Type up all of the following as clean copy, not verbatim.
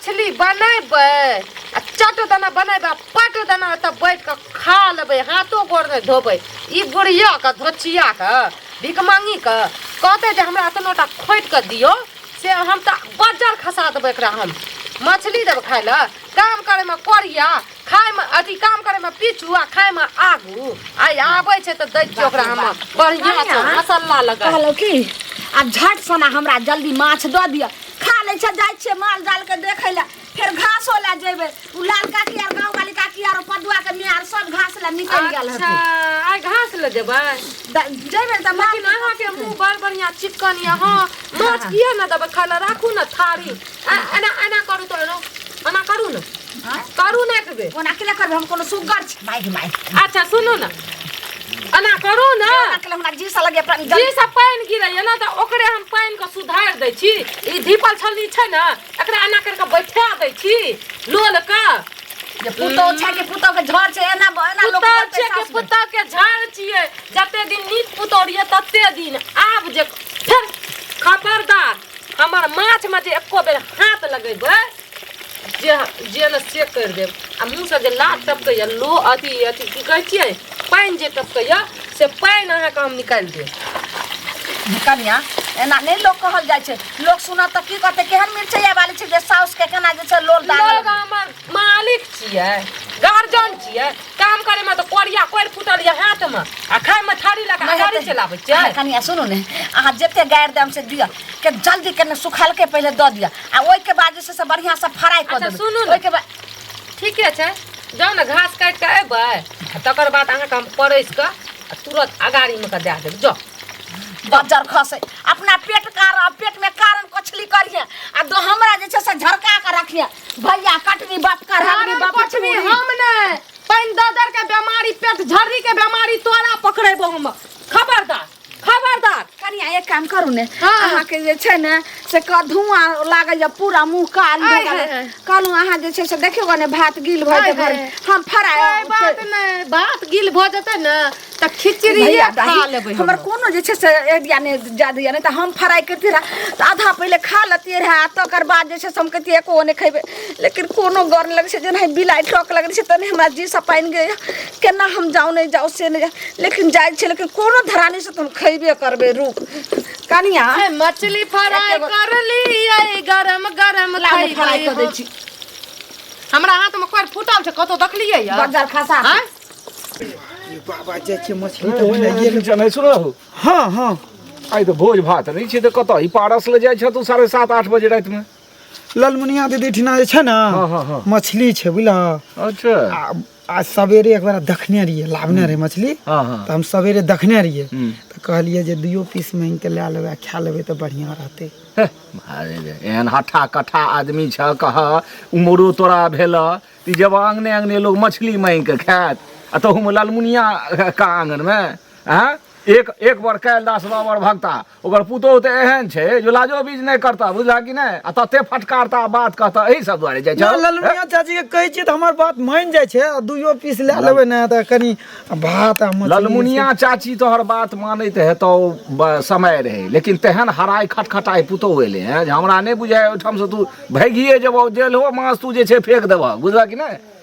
मछली बनेबे आ चट दाना बनेबे पट दाना तब बैठ के खा लेबे हाथों गोड़ में धोबे ई बुढ़िया के धोचिया के भिकमंगी के कहते जे हमरा तनोटा खोट के दियो से हम त बजार खसा देबे एकरा हम मछली देब खाय ला काम करे में कोरिया खाय में अथी काम करे में पीछू आ खाय में आगू आई आबै छै त दै छियै ओकरा हम बढ़िया से मसाला लगा कहलो की आ झट सना हमरा जल्दी माछ द दिया खा ले छ जाय छे माल जाल के देखै ला फिर घासो ला जेबे उ लाल काकी आर गांव वाली काकी आर पदुआ के मियार सब घास ला निकल गेल अच्छा आई घास ले जेबै जेबे त माछ लेकिन अहाँ के मुंह बड़ बढ़िया चिकन या हां माछ किया ना देबै खाला राखू ना थारी एना एना करू तो एना करू ना करू ना एकबे ओना केला करबे हम कोनो सुगर छ माई अच्छा सुनो ना एना करू ना ओना केला हमरा जी सा लगे जी सब पानी गिरै ना त ओकरे हम पानी के सुधार दै छी ई धीपल छलनी छै ना एकरा एना कर के बैठा दै छी लोल का जे पुतो छै के पुतो के झड़ छै एना एना लोग छै के पुतो के झाड़ छियै जते दिन नीक पुतो रिए तते दिन आब जे फिर खबरदार हमर माछ में जे एको बेर हाथ लगेबै जे न से कर देब आ मुंह से जे लात टपकैया लो अथी की कहै छियै पानि जे टपकैया से पानि अहाँके हम निकालि देब कन्या एना नहीं लोग कहल जाय छै लोग सुनत त की कहते केहन मिर्चैया वाली छै जे साउस के केना जे छै लोल दाग लोग हमर मालिक छियै गार्जियन छियै काम करे में तो कोरिया कोर फुटल या हाथ में आ खाय में थारी लगा गाड़ी चलाबै छै कन्या सुनो ने अहाँ जते गायर दाम से दिया के जल्दी के सुखाल के पहले द दिया आ ओइ के बाद जे से बढ़िया से फ्राई कर देबै सुनू ओइ के बाद ठीके छै जाउ ने घास काटि के एबै तकर बाद अहाँके हम परैस के तुरंत अगाड़ी में के दे देब जाउ बजर खसे अपना पेट में कारण कछली करिए आ दो हमरा जे छै से झरका के रखिए भैया कटनी बाप कर हमनी बाप कटनी हम ने पानी ददर के बीमारी पेट झर्री के बीमारी तोरा पकड़ेबो हम खबरदार कनिया एक काम करू ने अहाँ के जे छै ने से क धुआं लागल या पूरा मुंह काल कहलू अहाँ जे छै से देखियो ने भात गिल भ जेतै हम फ्राई बात गिल भ जेतै ने त खिचड़ी खा लेबै हमर कोनो जे छै से एडिया ने जादू या ने त हम फ्राई करती रहा त आधा पहले खा लेती रहा तकर बाद जे छै से हम कहती एको ने खैबे लेकिन कोनो गर लगे छै जेना बिलाई ठोक लगे छै तने हमरा जी सा पाइन गए केना हम जाऊ नहीं जाऊ से नहीं लेकिन जाय छै लेकिन कोनो धरानी से तुम खैबे करबे रुक कनिया मछली फ्राई कर ली गरम गरम फ्राई कर दै छी हमरा हाथ में कोर फुटल छै कतो देखलियै या बाजार खसा बाबा जे छै मछली त बनाइए ले नहीं सुन रहू हां आई तो भोज भात नहीं छै त कत ई पारस ले जाय छ तू 7:30-8 बजे रात में ललमुनिया दीदी ठिना जे छै ना हाँ। मछली छै बुझला अच्छा आज सवेरे एक बार देखने रहिए लावने रहे मछली हाँ तो हम सवेरे देखने रहिए तो कहलिए जे 2 पीस मांग के ले लेबे खा लेबे तो बढ़िया रहते एहन हठा कठा आदमी छ कह उमरो तोरा भेल ती जब आंगने लोग मछली मांग के खात आ तो हम ललमुनिया का आंगन में हां एक बार कैल दास बाबर भक्ता ओकर पुतो त एहन छै जो लाजो बीज नहीं करता बुझला कि नहीं आ तते फटकारता बात कहता एही सब दुआरे जाय छ ललमुनिया चाची के कहै छी त हमर बात मान जाय छै 2 पीस ले लेबे ना त कनी भात आ मछली ललमुनिया चाची तोहर बात मानैत हेतौ समय रहे लेकिन तेहन हराई खटखटाई पुतो एले हैं जे हमरा नहीं बुझाय ओठम से तू भागिए जब जेल हो मास तू जे छै फेंक देबा बुझला कि नहीं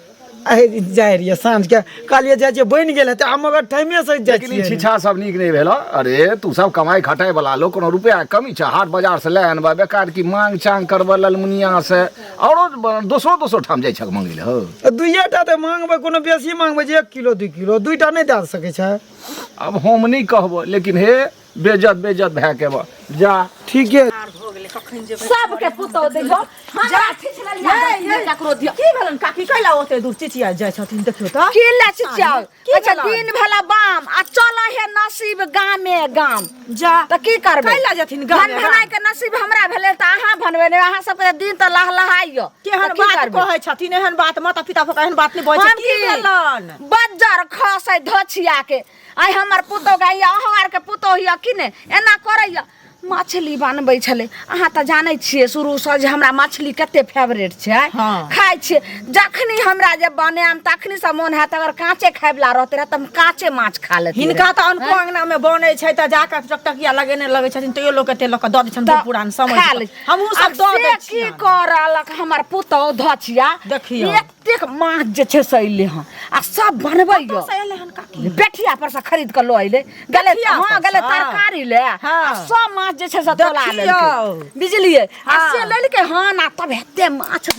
जाय रहिए साँझ के कहलिए जाय छै बन गेल त हम अगर टाइमे से जाय छी छिछा सब नीक नहीं भेल अरे तू सब कमाई खटाई वाला लोग कोनो रुपया कमी छ हाट बाजार से ले अनबा बेकार की मांग चांग करबा ललमुनिया से औरो दोसरो ठाम जाय छक मांगे ले हो दुइटा त मांगबे कोनो बेसी मांगबे जे 1 किलो 2 किलो दुइटा नहीं दे सके छै अब हम नहीं कहबो लेकिन हे बेइज्जत भए के जा ठीक है सब के पुतो देखो हमरा ठिठलिया ये ककरो दिया की भेलन काकी कैला ओते दूर चिचिया जाय छथिन देखियो त की ला चिचिया अच्छा दिन भेला बाम आ चल हे नसीब गामे गाम जा त की करबे कैला जथिन गामे भनाई के नसीब हमरा भेले त अहाँ भनबे ने अहाँ सब के दिन त लहलहाइयो केहन बात कहै छथिन एहन बात माता पिता के एहन बात नहीं बजै की भेलन बज्जर खसै धोछिया के आई हमर पुतो गैया अहार के पुतो हिया कि ने एना करैया मछली बनबै छलै अहाँ तऽ जानै छियै शुरूसँ जे हमरा मछली कते फेवरेट छै हाँ। खाइ छियै जखनी हमरा जे बनायम तखनी से मोन हैत अगर काँचे खायवला रहतै रह तऽ हम काँचे माछ खा लेती हिनका तऽ अनको अंगना में बनै छै तऽ जाके टकटकिया लगेने लगै छथिन तैयो लोग कते लोग दऽ दै छन बूढ़ पुरान समझ खा लै हमहू सब दऽ दै की छियै करलक हमर पुतौह धचिया देखियौ। एतेक माछ जे छै से अइले हँ आ सब बनबैयो से एलै हन काकी बेठिया पर से खरीद के लो अइले गेले बेठिया हाँ पर गेले से? तरकारी ले हाँ। आ सब माछ जे छै से तोला देखियौ। लेलकै बुझलियै आ हाँ। से लेलकै हँ ना तब हेते माछ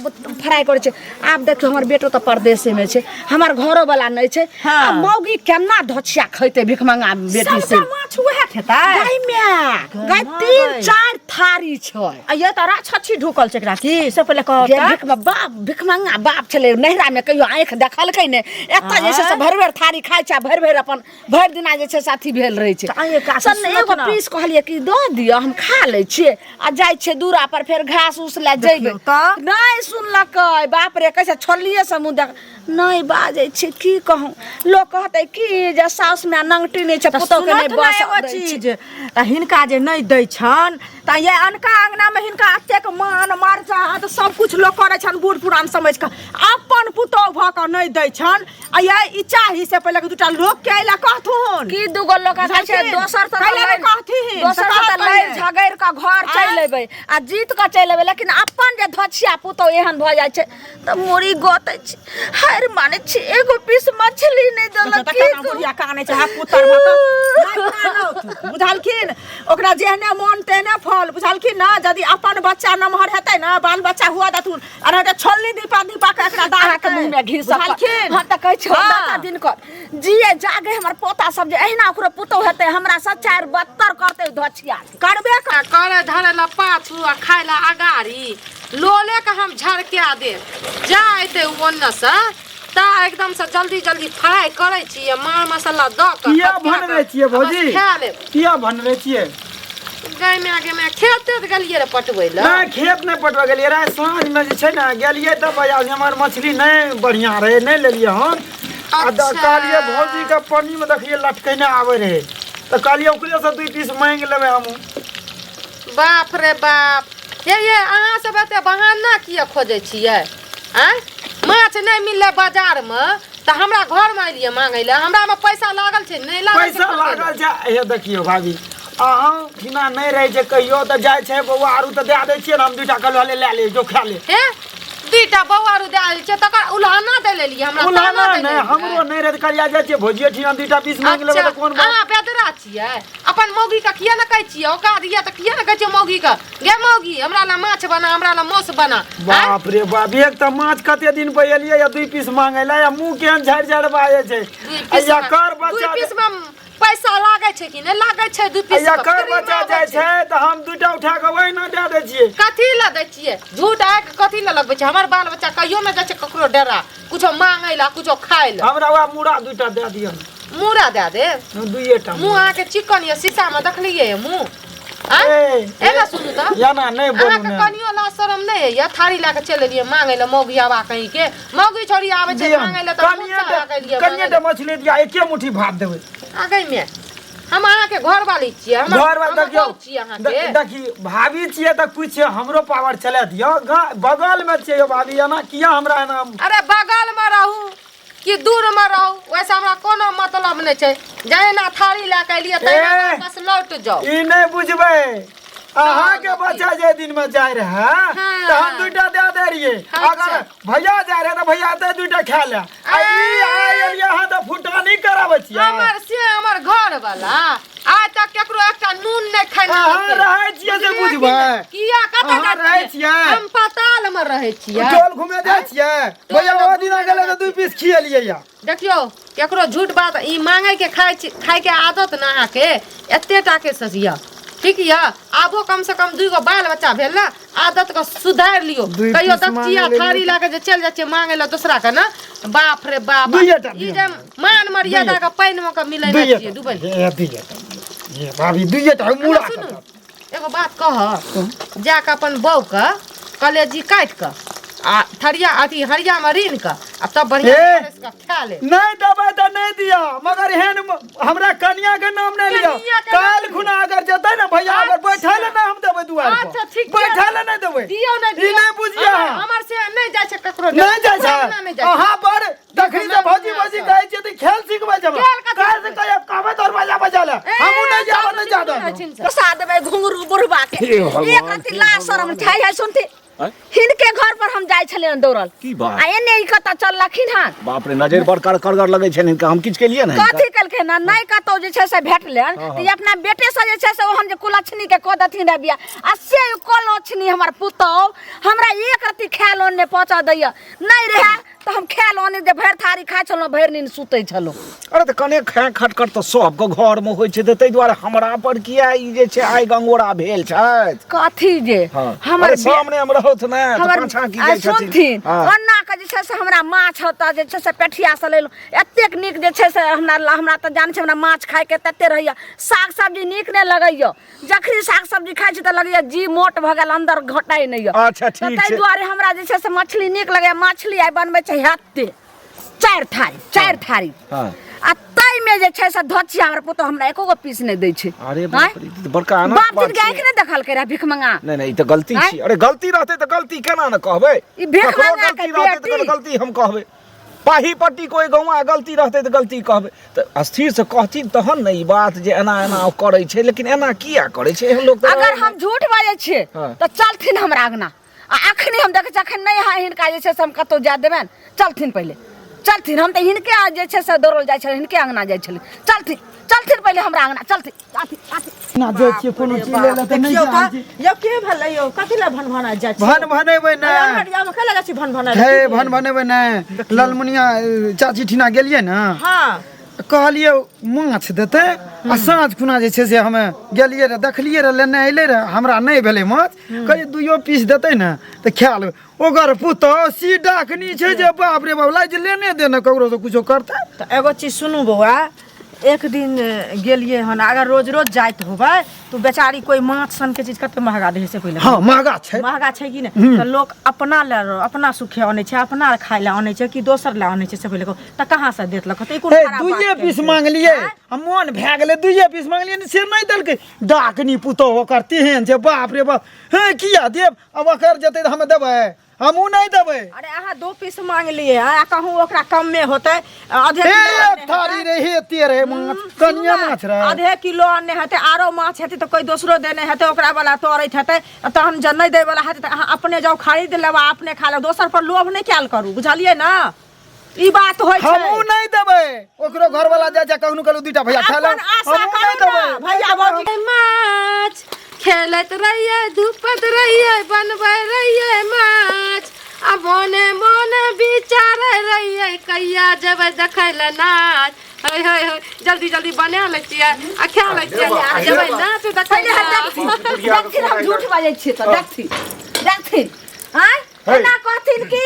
फ्राई करै छै आब देखियो हमर बेटो तऽ परदेशे में छै हमर घरो वाला नहीं छै हाँ। आ मौगी केना धचिया खैते भिखमंगा बेटी से सबटा माछ उहे खेतै गाय में गाय गै। 3-4 थारी छै आ ये तऽ राछछी ढुकल छै एकरा की से पहिले जे कहब भिखमंगा बाप छलै नहिरा में कहियो आँखि देखलकै ने एतऽ जे छै से भरि भरि थारी खाइ छै भरि भरि अपन भरि दिना जे छै से अथी भेल रहै छै तऽ आइये काकी सन सुनत एगो न। पीस कहलिए कि दऽ दिअ हम खा लै छियै आ जाइ छियै दूरा पर फेर घास उस लए जइबै देखियौ तऽ। नहीं सुनलकै बाप रे कैसे छोड़लिए से मुँह देख नहीं बाजै छै की कहूँ लोग कहतै कि जे साउस में नंगटी नहीं छै पुतौह के नहीं बस एगो चीज तऽ हिनका जे नहीं दै छन तऽ ये अनका अंगना में हिनका एतेक मान मरचा तऽ सब कुछ लोग करे छन बूढ़ पुरान समझ के अपन पुतौह भ के नहीं दै छन आ ये ई चाही से पहिले दूटा लोग के अइला कहथुन की दुगो लोग कहै छै बुझलखिन? दोसर तऽ कैला लड़ि- नहि कहथिन? दोसर से तऽ कहत लड़ि पहिले। झगड़ि कऽ घर चलि आँय? अयबै आ जीत कऽ चलि अयबै लेकिन अपन जे धचिया पुतौह एहन भऽ जाइ छै तऽ मोरी गोतै छै हारि मानै छी एगो पीस मछली नहि देलक की कहू? बुढ़िया काने छै पुतर बुझलखिन ओकरा जेहने मोन तेहने फल बुझलखिन ना यदि अपन बच्चा नमहर हेतै ना बाल बच्चा हुआ दथुन अरे तऽ छोलनी दीपा दीपा के एकरा दाह अहाँके मुँह में घी सब बुझलखिन हाँ तऽ कहै छौ हाँ। दादा दिन कर जिए जागे हमर पोता सब जे अहिना ओकरो पुतौह हेतै हमरा सच्चार बत्तर करतै धचिया करबे कर करे धरे ला पाछू आ खाए ला अगाड़ी लोले के हम झरका दे जा अइते ओन्न से ता एकदम से जल्दी जल्दी फ्राई करे छियै मार मसाला द के किया बनबै छियै भौजी खा ले किया बनबै छियै गाय में आगे में खेते त गेलियै रे पटबै ला नहीं खेत नहीं पटवा गेलिए रहे साँझ में जे छै ना गेलिए तब बाजार हमर मछली नहीं बढ़िया रहे नहीं लेलिए हम आ अच्छा। कहलिए भौजी के पानी में देखिए लटकने आवे रहे तो कहलिए ओकरे से 2 पीस मांग लेबै हम बाप रे बाप ये अहाँ सब एते बहाना किया खोजै छियै आँ माछ नहीं मिलले बाजार में तऽ हमरा घर में एलियै मांगै ले हमरा में पैसा लागल छै नहीं लागल पैसा लागल छै हे देखियो भाभी अहाँ बिना नहीं रहे छै कहियो तो जाय छै बौआ आरू तो दे दै छियै ना हम 2टा कलवा ले ले जो खा ले हे दुईटा बौआरू दे आयल छै तकर उल्हाना दे लेलियै हमरा उलाना ताना दे नहीं लेलियै। हमरो नहीं रहे करिया जाय छै भौजिए ठिना 2टा पीस मांग लेबै अच्छा तो कोन बात अहाँ बेदरा छियै अपन मौगी के किया न कहै छियै ओका दिया त किया न कहै छियै मौगी के गे मौगी हमरा ला माछ बना हमरा ला माछ बना आँय? बाप रे बाप एक तो माछ कते दिन पे एलिए या 2 पीस मांगे ला या मुंह केहन झाड़ झाड़ बाजे छै या कर दुई बच्चा पीस में पैसा लागै छै कि नहीं लागै छै 2 पीस या में? कर कतरी बच्चा लागै जाय छै तो हम 2टा उठा के वही ना दे दै छियै कथी ला दै छियै झूठ आइ के कथी ला लगबै छै हमर बाल बच्चा कहियो न जाइ छै ककरो डेरा कुछो मांगै ला कुछो खाय ला हमरा वह मुड़ा 2टा दे दियो मुड़ा दे दे दुइएटा मुंह अहाँ के चिकन या शीशा में देखलियै मुंह आँ एना सुनू त या ना नहीं बोलू अहाँके ना कनियो ला शरम नहीं है या थारी ला के चले लिए मांगे ला मौगी आवा कहीं के मौगी छोड़ी आवे छै मांगे ला त कनिए मछली दिया एके मुट्ठी भात देबै आगे में हम अहाँ के घर वाली छियै हम घर वाला देखियो छियै अहाँ के देखी भाभी छियै त कुछ हमरो पावर चला दियो बगल में छियै भाभी एना किया हमरा एना अरे बगल में रहू कि दूर में रहू वैसे हमरा कोनो मतलब नहीं छै जहिना थारी ला के लिए तहिना ए, बस लौट जाओ ई नहीं बुझबै अहाँ के बच्चा जे दिन में जाय रहे तो हम 2टा दे दे रहिए अच्छा। अगर भैया जाय रहे तो भैया ते 2टा खा ले आ ई आय एलिया हां तो फुटा नहीं कराबै छियै हमर से हमर घर वाला आज तक केकरो एकटा नून नहीं खाना अहाँ रहै छियै से बुझबै किया कतऽ अहाँ रहै जाइ छियै हम पताल में रहै छियै टोल घुमे जाइ छियै भैया ओ दिना गेले तो 2 पीस खियलियै या देखियो केकरो झूठ बात ई मांगे के खाए के आदत ना अहाँ के एते टा के सजिया ठीक या आबो कम से कम 2 गो बाल बच्चा भेल ना आदत को सुधार लियो दुई कहियो पीस दक्षिया मांगे थारी ला के जे चल जाय छै मांगे ला दूसरा के ना बाप रे बाप दुइएटा ई जे मान मर्यादा के पाइन में के मिलै नै छियै डूबै ये भाभी 2टा मुड़ा सुनू एगो बात कह जाके अपन बहू के कलेजी काट के आ थरिया अथी हरिया में रीन के आ तब बढ़िया ए! से इसका खा ले नहीं दबे तो नहीं दिया मगर हेन हमरा कन्या के नाम नहीं लिया कन्या के काल नाम- खुना अगर जते ना भैया अगर बैठे ले ना हम देबे दुआर पर अच्छा, ठीक छै। बैठे ले नहीं देबे दियो ना ई नहीं बुझिया हमर से नहीं जाय छै ककरो नहीं जाय ककरो अंगना नहीं छै जाय छै। अहाँ पर देखी से भौजी भौजी कहै छै त खेल सिखबे जब खेल कथी काल से कहे कहबे तोर बजा बजा ले हम नहीं जाब नहीं जादा फसा देबै घुंगरू बुढ़बा के हे भगवान, एक रति लाज शरम छै है सुनती आँय? हिनके घर पर हम जाय छलियन दौड़ल की बात? आ एने ई कतऽ चललखिन हन बाप रे नजर बड़ करगर लगै छै इनका हम किछ के लिए ना कथी केलखिन हन नहि कतौ जे छै से भेटलनि तऽ ई अपना बेटे से जे छै से ओहन जे कुलछनी के कऽ देथिन रे बिया आ से कुलछनी हमर पुतौ हमरा एक रति खाय लोन ने पहुंचा दैया नहि रहे तऽ हम खाय लोन जे भरि थारी खाय छलहुँ भरि नींद सुतै छलहुँ अरे त कने खै खटखट त सबके घर में होइ छै त तै दुआरे हमरा पर किया ई जे छै आइ गंगोरा भेल छै कथी जे हमर अरे सामने हम रहत ना त हमर पाछा की आ जाइ छथिन सुनथिन हाँ। अन्ना के जे छै से हमरा माछ होता जे छै से पेठिया से लेलहुँ एतेक नीक जे छै से हमरा तऽ जानै छै हमरा माछ खायके तते रहैया साग सब्जी नीक नहि लगैया जखनी साग सब्जी खाइ छी तऽ लगैया जी मोट भऽ गेल अंदर घटाइ नहि यऽ अच्छा, ठीक ताहि छै। दुआरे हमरा जे छै से मछली नीक लगैया मछली आइ बनबै छै हत्ते चारि थारी हाँ। आ ताहि में जे छै से धोचिया हमर पुतौ हमरा एको गो पीस नहि दै छै अरे बाप रे ई त बड़का अनर्थ बाप बात दिन छै। गायक नहि देखलकै रह भिख मंगा नहीं नहीं ई त गलती आँय? छी अरे गलती रहते त गलती केना न कहबै ई भेख ककरो मंगा के गलती रहते बेटी। त गलती हम कहबै पाही पट्टी कोई गौवा गलती रहते त गलती कहबै त स्थिर से कहथिन तहन न ई बात जे एना एना करै छै लेकिन एना किया करै छै एहन लोग त अगर हम झूठ बाजै छियै हाँ। तऽ चलथिन हमरा अंगना आ अखनी हम देखै छी अखन नहि है हिनका जे छै से हम कतौ जा देबनि चलथिन हम तऽ हिनके जे छै से दौड़ल जाइ छलै हिनके अंगना जाइ छलै चलथिन पहिले हमरा अंगना चलथिन ना जे छियै कोनो चीज ले ले त नहीं देखियौ जाय तऽ यौ के भेलै यौ कथी लए भनभना जाइ छी भन भनेबै ना हटिया में के लगा छी भनभना हे भन भनेबै ना लालमुनिया चाची ठिना गेलियै ना हाँ कहलिए माछ देते आ साँझ खुना जे छै से हमे गेलिए रे देखलिए रे लेने अइले रे हमरा नहीं भेलै माछ कहलिए दुइयो पीस देते ना त खा लेबै ओकर पुतो सीधा कनी छै जे बाप रे बाप लाइ जे लेने देने ककरो से कुछो करते तऽ एगो चीज सुनू बौआ एक दिन गेलिए हन अगर रोज रोज जाइत होबै तो बेचारी कोई माछ सन के चीज कते महंगा दे से पहिले हाँ महंगा छै महंगा छै कि नहीं तो लोग अपना ले अपना सुखे आने छै अपना खाय ले आने छै कि दोसर ले आने छै से पहिले तो कहाँ से देतलक त ई कोन हे खराब दुइये बात पीस छै? मांगलिए आँय? हम मन भए गेलै दुइये पीस मांगलिए से नहीं देलकै डाकनी पुतो ओकर तेहन छै बाप रे बाप हे किया देब अब ओकर जते त हमे देबै हमहू नहीं देबै अरे अहाँ 2 पीस मांग लिए आ कहूँ ओकरा कम में होते आधे किलो एक अन्ने थारी हेतै। रहे तेरे माछ कन्या माछ रहे आधे किलो अन्ने हेतै आरो माछ हेतै तो कोई दोसरो देने हेतै ओकरा वाला तोड़ैत हेतै तहन जब नहीं दे वाला हेतै तऽ अहाँ अपने जाओ खरीद लेबा अपने खा लेब दोसर पर लोभ नहीं कैल करू बुझलिए ना ई बात होइ छै हमहू नहीं देबै ओकरो घर वाला जाय छै कहनु कहलु दुइटा भैया खा ले अपन आशा हमहू करू नहीं देबै ना, भैया बाबू माछ खेलत रहिए धूपत रहिए बनबै रहिए माछ आ मोने मोने विचार रहिए कहिया जेबै देखै ले नाच हे जल्दी जल्दी बना लै छियै आ खा लै छियै आ जेबै नाच देखै पहिले देखथिन हम झूठ बाजै छियै तऽ देखथिन आँय एना कहथिन कि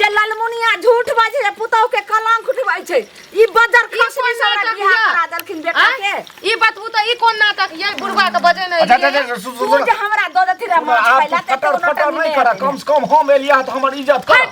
जे लालमुनिया झूठ बाजै छै पुतौह के कलंक उठबै छै ई बजर खसरी से हमरा बियाह करा देलखिन बेटा के ई बतबू तऽ ई कोन नाटक ये बुढ़वा के बजे नहीं अच्छा तू जे हमरा दऽ देथिन रे माछ आप खाइला तऽ फटर फटर नहीं करा कम से कम हम एलिया त हमर इज्जत कर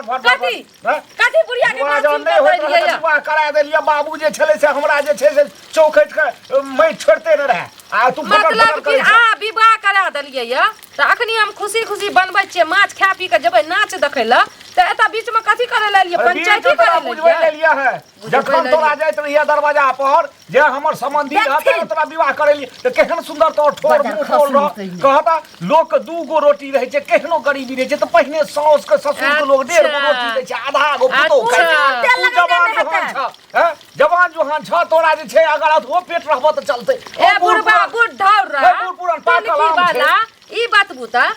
कथी बुढ़िया के बात सुन के बोलिए विवाह करा देलिए बाबू जे छले से हमरा जे छै से चौखट के मैं छोड़ते न रहे आ तू फटर मतलब फटर कि करे आ विवाह करा देलिए य त अखनी हम खुशी खुशी बनबै छियै माछ खा पी के जेबै नाच देखै ल त एता बीच में कथी करे ले लिए पंचायती करे बुझबै ले लिया है जखन तोरा जाइत रहिए दरवाजा पर जे हमर संबंधी रहते तोरा विवाह करेलिए त केहन सुंदर तोर ठोर मुंह बोल रह कहता लोक के 2 गो रोटी रहै छै केहनो गरीबी रहै छै त पहिने साउस के ससुर के लोग 1.5 गो रोटी दै छै आधा गो पुतो खाइ छै तू जवान जोहान छ हैं जवान जोहान छ तोरा जे छै अगर ओ पेट रहबो त चलतै ए बुढ़बा बुढ़ रहा बूढ़ पुरान पाकल आम छै वाला ई बतबू त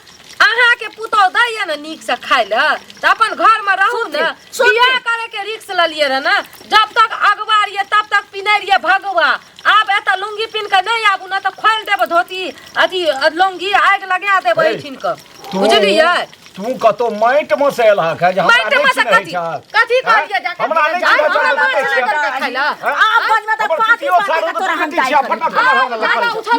अहाँ के पुतौ दैया न नीक से खाइ ल त अपन घर में रहू न बियाह करे के रिक्स ललिए रह न जब तक अगवारिए तब तक पिनरिए भगवा आब एता लुंगी पिन के नहीं आबू न त खोल देब धोती अथी लुंगी आग लगा देब एठिन के बुझलिए तू कतो माइट में से एलह है जे माइट में से कथी कहलिए जाके हमरा नहीं जाके चिन्हत हमरा रहल माछ छै। लगा के खाइ ल आप बजमे तऽ पाँच पाँच तोरा हम जाय दादा उठल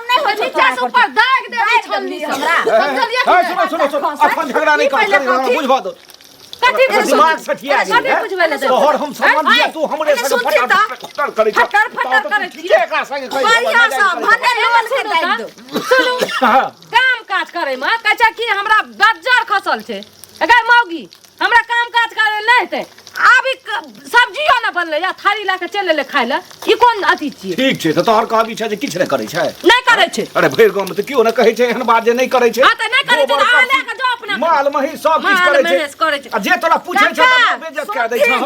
नहीं नीचे से ऊपर दाग दे छलनी हमरा समझलिए सुनो सुनो सुनो अपन झगड़ा नहीं कर बुझबा दो कथी पूछबै? दिमाग सठिया अरे कथी पूछबै ले? तोहर हम समझ लिया तू हमरे संग सुनती फटा तऽ? फटा करे छ फटर फटर करे छी। के एकरा संग कहि बढ़िया से भने लोन के दाइ दो। सुनू काम काज करे में कहै छै कि हमरा बज्जर खसल छै गै मौगी हमरा काम काज करे नै हेतै आब ई सब्जियो न बनले या थारी ला के चले ले खाइ ले ई कोन अथी छियै? ठीक छै त तोहर कहबी छै जे किछ नै करे छै नै करे छै। अरे भैर गांव में त कियो न कहै छै एहन बात जे नै करे छै हां त नै करे छै आ ले के जाओ अपना माल मही सब किछ माल करे महेश करे छै छै। आ जे तोरा पूछै छै त बेइज्जत कऽ दै छै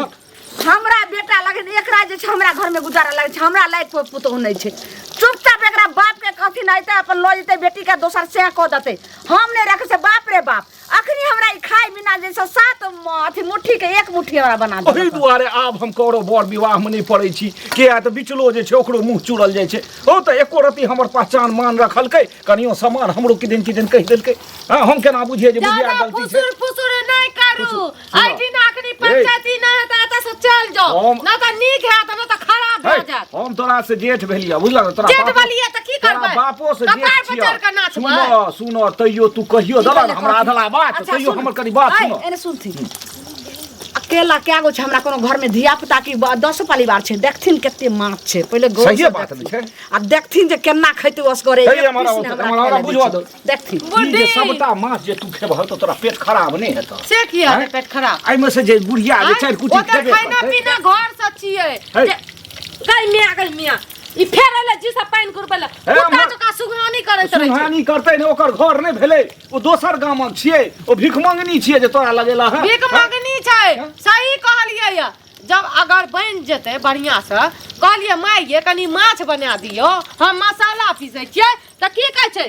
हमरा बेटा लगे एकरा जे छै हमरा घर में गुजारा लगे छै हमरा लायक कोई पुतोह नहीं छै चुपचाप एकरा बाप के कथी नहीं ते अपन लो जेते बेटी के दोसर से क देते हम नहीं रखे से बाप रे बाप अखनी हमरा ई खाई बिना जैसे सात अथी मुट्ठी के एक मुट्ठी हमरा बना दे ओही दुआरे आब हम करो बर विवाह में नहीं पड़ै छी किया त बिचलो जे छै ओकरो मुंह चुरल जाइ छै ओ त एको रति हमर पहचान मान रखलकै कनियो सामान हमरो किदन कहि देलकै हां हम केना बुझिए जे बुझिया ज्यादा गलती छै फुसुर फुसुर नै करू आई दिन आखनी पंचायती नै हेतै त से चल जाओ न त नीक हैत न त खराब भ जात। हम तोरा से जेठ भेलिया बुझलक तोरा जेठ बलिए त की करबै? बापो से कपार जेठ पर छिया चढ़ के नाचबै। सुनो सुनो तैयो तू कहियो दला हमरा अधला बात तैयो हमर कनी बात सुनो एने सुनथी अकेला क्या गो छै हमरा कोनो घर में धिया पुता की 10 परिवार छै देखथिन केते माछ छै पहिले गौर सही से बात देखथिन। छै आ देखथिन जे केना खैते ओस करे सही हमरा बुझवा दो देखथिन ई जे सबटा माछ जे तू खेबह त तोरा पेट खराब नहीं हेतौ से की हैं? है पेट खराब? आई में से जे बुढ़िया जे चार कुटी ओकर खेबे खाना करतै। पीना घर से छियै है। गई मियां ई फेरले जी से पानी कुरबले है, कुत्ता हमर- जका सुहानी करैत रहै छै। सुहानी करतै ने ओकर घर नहीं भेलै ओ दोसर गामक छियै ओ भिखमंगनी छियै जे तोरा लगेला है भीख मांगनी छै सही कहलियै य जब अगर बन जेतै बढ़िया से कहलियै माइये कनी माछ बना दियो हम मसाला पीसै छियै त की कहै छै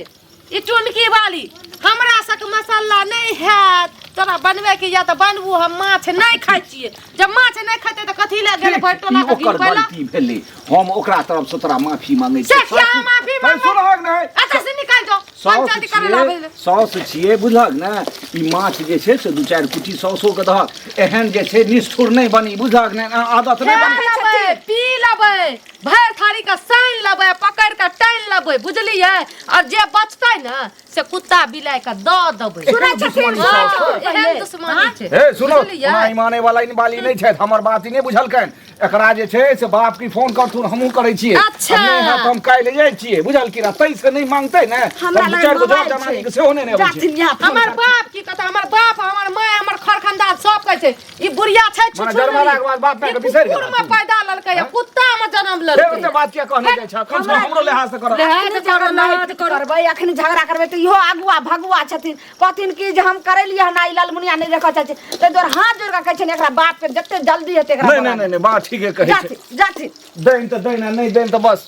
ई चुनकी वाली हमरा सक मसाला नहीं हैत तोरा बनबै के या त बनबू हम माछ नहीं खाइ छियै जब माछ नहीं खेतै त कथी ले गेल भरि टोला के ओकर गिरबै ला गलती भेलै हम ओकरा तरफ से तोरा माफी मांगै से क्या माफी मांगो? सुनहक ने अच्छा से निकाल दो पंचायती करे लाबै ले। सौस छियै बुझलक ने ई माछ जे छै से दू चारि कुटी सौसो के दहक एहन जे छै निष्ठुर नहीं बनी बुझलक ने आदत नहीं बनी लेबै पी लेबै भरि थारी के साइन लेबै पकड़ के टाइन लेबै बुझलियै और जे बचतै ने से कुत्ता बिलाइ के दऽ देबै। सुनै छथिन हाँ, एहन दुश्मनी छै। हे सुनो बुझलियै? ओना ई माने वाला इन बाली नहीं छै हमर बात ई नहीं बुझलकन एकरा जे छै से बाप की फोन करथुन हमहूँ करै छियै अच्छा। अब नहीं हैत हम काल्हि जाइ छियै बुझल की तै से नहीं मांगतै ने हमरा हम दू लग चारि गो मोबाइल जवाब जमानी छै। के सेहो नहीं अबै जाथिन छै यहाँ फोन हमर कर। बाप की कहता हमर बाप हमर माय हमर खर खानदान सब कहै छै ई बुढ़िया छै मने जन्मला के बाद बाप माय के बिसरि गेल। में पैदा ललकै या कुत्ता में जन्म हे ललकै ओते बात किया कहने जाइ छ कम से कम हमरो लिहाज से कर लिहाज करो नहीं करबै अखनी झगड़ा करबै त इहो आगुआ भगुआ छथिन कहथिन कि जे हम करेलिए हन ई लालमुनिया नहीं देखै छै त तोर हाथ जोड़ के कहै छै एकरा बाप के जते जल्दी हेतै एकरा नहीं नहीं नहीं बात ठीक है कहै छै जाथिन दैन त दैन नहीं दैन त बस